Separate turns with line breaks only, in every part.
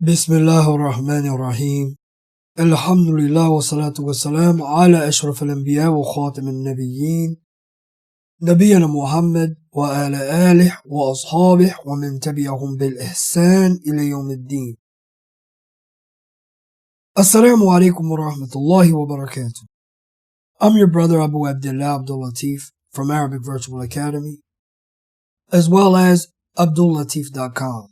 بسم الله الرحمن الرحيم. الحمد لله والصلاة والسلام على أشرف الأنبياء وخاتم النبيين نبينا محمد وعلى آله وأصحابه ومن تبعهم بالإحسان إلى يوم الدين. Assalamu alaikum wa rahmatullahi wa barakatuh. I'm your brother Abdul-Lateef from Arabic Virtual Academy, as well as Abdul-Lateef.com.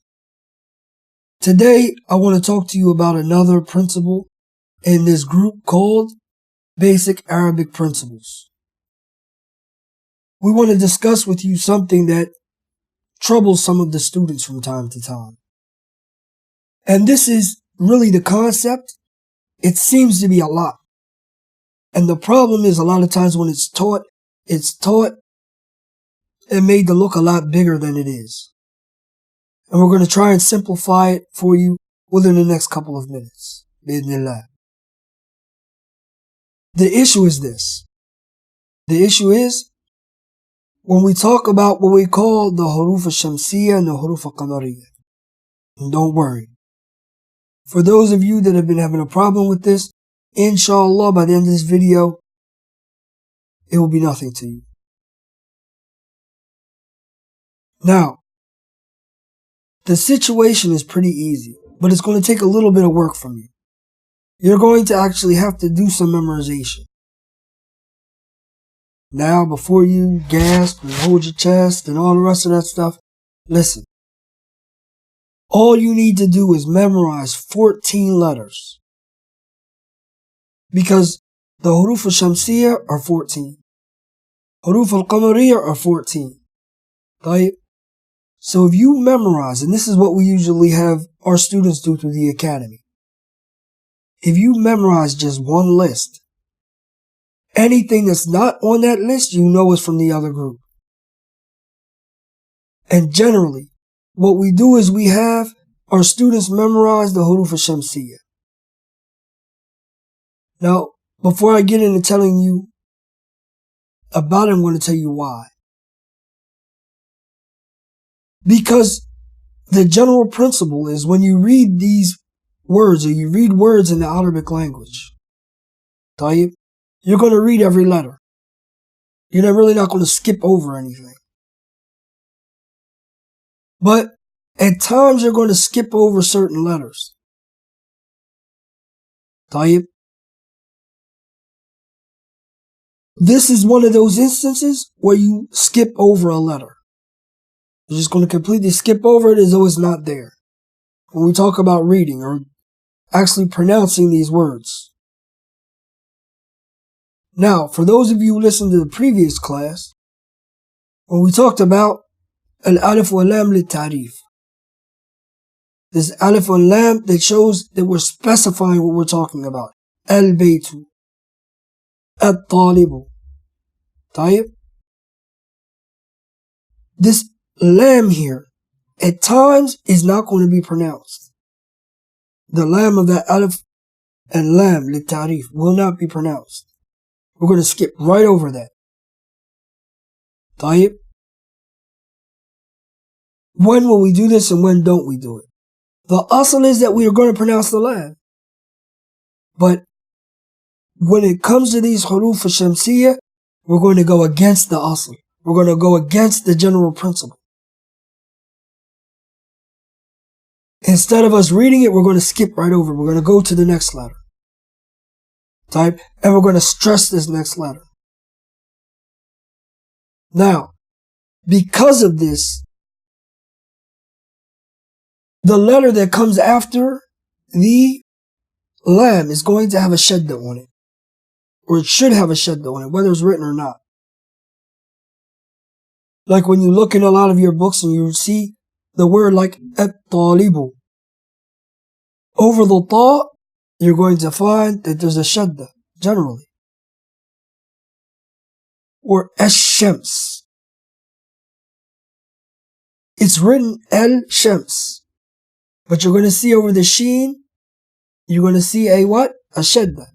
Today, I want to talk to you about another principle in this group called Basic Arabic Principles. We want to discuss with you something that troubles some of the students from time to time. And this is really the concept. It seems to be a lot. And the problem is a lot of times when it's taught and made to look a lot bigger than it is. And we're going to try and simplify it for you within the next couple of minutes. Bi'idhnillah. The issue is this. The issue is when we talk about what we call the huruf al-shamsiyya and the huruf al-qamariyya. And don't worry. For those of you that have been having a problem with this, inshallah, by the end of this video, it will be nothing to you. Now, the situation is pretty easy, but it's going to take a little bit of work from you. You're going to actually have to do some memorization. Now, before you gasp and hold your chest and all the rest of that stuff, listen. All you need to do is memorize 14 letters. Because the huruf al-shamsiyya are 14. Huruf al-qamariyya are 14. Right? So if you memorize, and this is what we usually have our students do through the academy. If you memorize just one list, anything that's not on that list, you know is from the other group. And generally, what we do is we have our students memorize the huruf al-shamsiyya. Now, before I get into telling you about it, I'm going to tell you why. Because the general principle is when you read these words, or you read words in the Arabic language, you're going to read every letter. You're really not going to skip over anything. But at times you're going to skip over certain letters. This is one of those instances where you skip over a letter. You're just going to completely skip over it as though it's not there. When we talk about reading or actually pronouncing these words. Now, for those of you who listened to the previous class, when we talked about al-alif wal-lam lit-ta'rif, this alif and lam that shows that we're specifying what we're talking about. Al-baytu, al-talibu. This lam here, at times, is not going to be pronounced. The lam of that alif and lam, lit-ta'rif, will not be pronounced. We're going to skip right over that. When will we do this and when don't we do it? The asl is that we are going to pronounce the lam. But when it comes to these huruf al-shamsiyya, we're going to go against the asl. We're going to go against the general principle. Instead of us reading it, we're going to skip right over. We're going to go to the next letter. And we're going to stress this next letter. Now, because of this, the letter that comes after the lam is going to have a shadda on it. Or it should have a shadda on it, whether it's written or not. Like when you look in a lot of your books and you see the word like at-talibu. Over the ta, you're going to find that there's a shadda, generally. Or ash-shams. It's written al-shams. But you're going to see over the sheen, you're going to see a what? A shadda.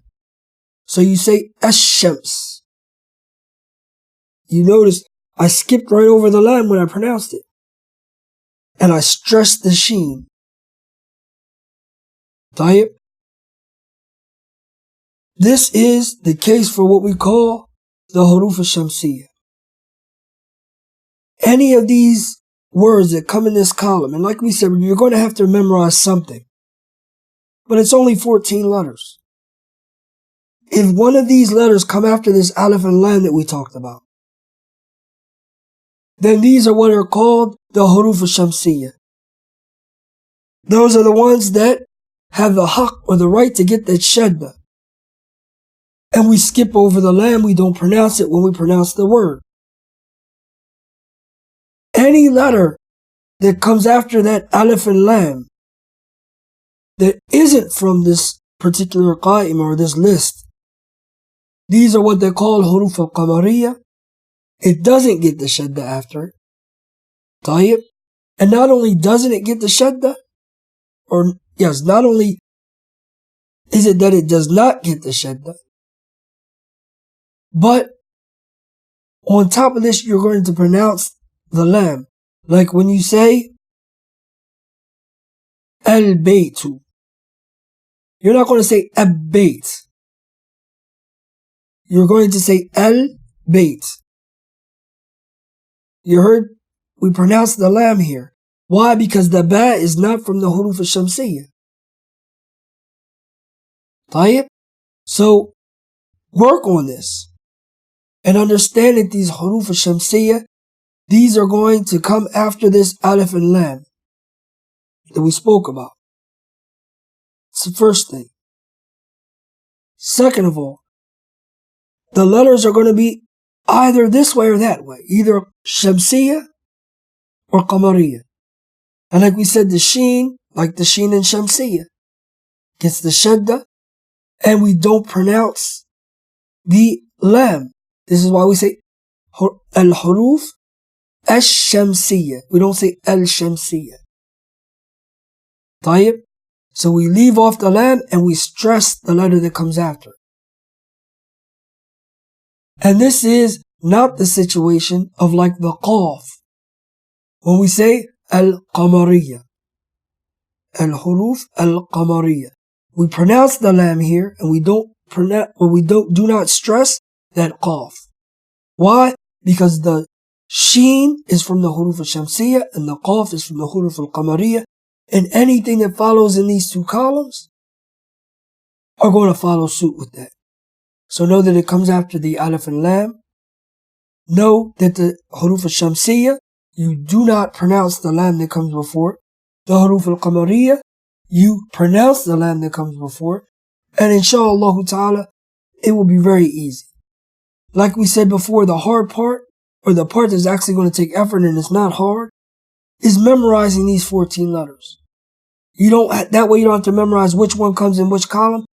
So you say ash-shams. You notice I skipped right over the lam when I pronounced it. And I stressed the sheen. طيب. This is the case for what we call the huruf al-shamsiyya. Any of these words that come in this column, and like we said, you're going to have to memorize something, but it's only 14 letters. If one of these letters come after this alif and lam that we talked about, then these are what are called the huruf al-shamsiyya. Those are the ones that have the haqq or the right to get that shadda. And we skip over the lam, we don't pronounce it when we pronounce the word. Any letter that comes after that alif and lam that isn't from this particular qa'im or this list, these are what they call huruf al-qamariyya. It doesn't get the shadda after it. طيب. And not only doesn't it get the shadda, or yes, not only is it that it does not get the shadda, but on top of this, you're going to pronounce the lam. Like when you say al-baytu, you're not going to say ab-bayt. You're going to say al-bayt. You heard? We pronounce the lam here. Why? Because the ba is not from the huruf al-shamsiyya. طيب. So, work on this. And understand that these huruf al-shamsiyya, these are going to come after this alif and lam that we spoke about. It's the first thing. Second of all, the letters are going to be either this way or that way, either shamsiyya or qamariyya. And like we said, the sheen, like the sheen in shamsiyya, gets the shadda, and we don't pronounce the lam. This is why we say al-huruf al-shamsiyya. We don't say al-shamsiyya. طيب. So we leave off the lam and we stress the letter that comes after. And this is not the situation of like the qaf. When we say al-qamariyya, al-huruf al-qamariyya, we pronounce the lam here and we do not stress that qaf. Why? Because the sheen is from the huruf al-shamsiyya and the qaf is from the huruf al-qamariyya, and anything that follows in these two columns are going to follow suit with that. So know that it comes after the alif and lam. Know that the huruf al-shamsiyya, you do not pronounce the lam that comes before it. The huruf al-qamariyya, you pronounce the lam that comes before it. And inshallah ta'ala, it will be very easy. Like we said before, the hard part, or the part that's actually going to take effort and it's not hard, is memorizing these 14 letters. That way you don't have to memorize which one comes in which column.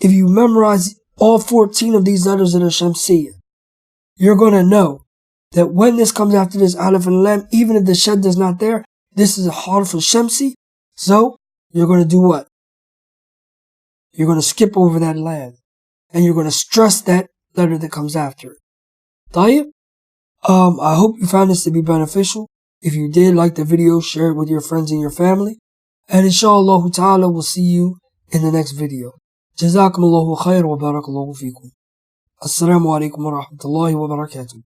If you memorize all 14 of these letters that are shamsiyya, you're going to know that when this comes after this alif and lam, even if the shadda is not there, this is a harf al-shamsi. So you're going to do what? You're going to skip over that lam, and you're going to stress that letter that comes after it. طيب. I hope you found this to be beneficial. If you did, like the video, share it with your friends and your family. And inshallah ta'ala, we'll see you in the next video. Jazakum Allahu khair wa barakallahu feekum. Assalamu alaikum wa rahmatullahi wa barakatuh.